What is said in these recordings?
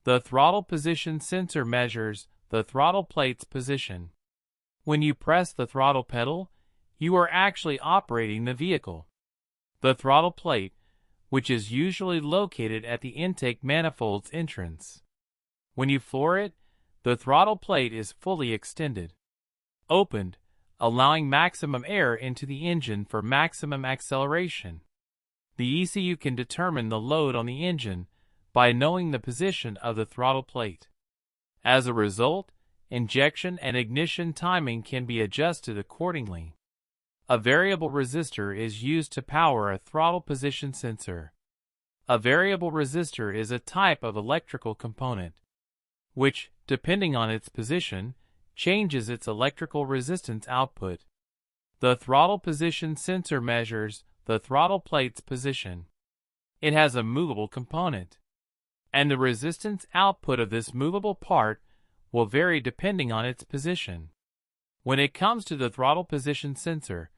The throttle position sensor measures the throttle plate's position. When you press the throttle pedal, you are actually operating the vehicle. The throttle plate, which is usually located at the intake manifold's entrance. When you floor it, the throttle plate is fully extended, opened, allowing maximum air into the engine for maximum acceleration. The ECU can determine the load on the engine by knowing the position of the throttle plate. As a result, injection and ignition timing can be adjusted accordingly. A variable resistor is used to power a throttle position sensor. A variable resistor is a type of electrical component, which, depending on its position, changes its electrical resistance output. The throttle position sensor measures the throttle plate's position. It has a movable component, and the resistance output of this movable part will vary depending on its position. When it comes to the throttle position sensor,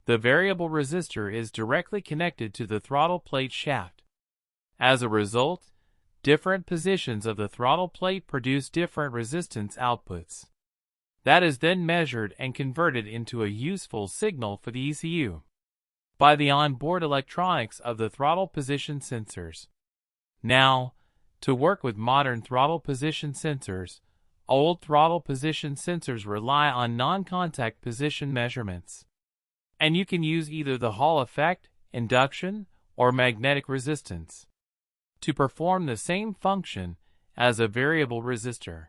the variable resistor is directly connected to the throttle plate shaft. As a result, different positions of the throttle plate produce different resistance outputs. That is then measured and converted into a useful signal for the ECU by the onboard electronics of the throttle position sensors. Now, to work with modern throttle position sensors, old throttle position sensors rely on non-contact position measurements. And you can use either the Hall effect, induction, or magnetic resistance to perform the same function as a variable resistor.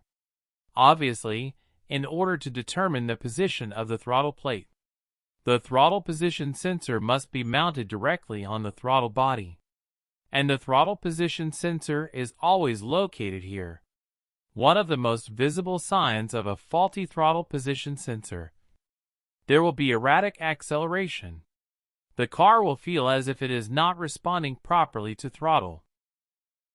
Obviously, in order to determine the position of the throttle plate, the throttle position sensor must be mounted directly on the throttle body, and the throttle position sensor is always located here. One of the most visible signs of a faulty throttle position sensor. There will be erratic acceleration. The car will feel as if it is not responding properly to throttle.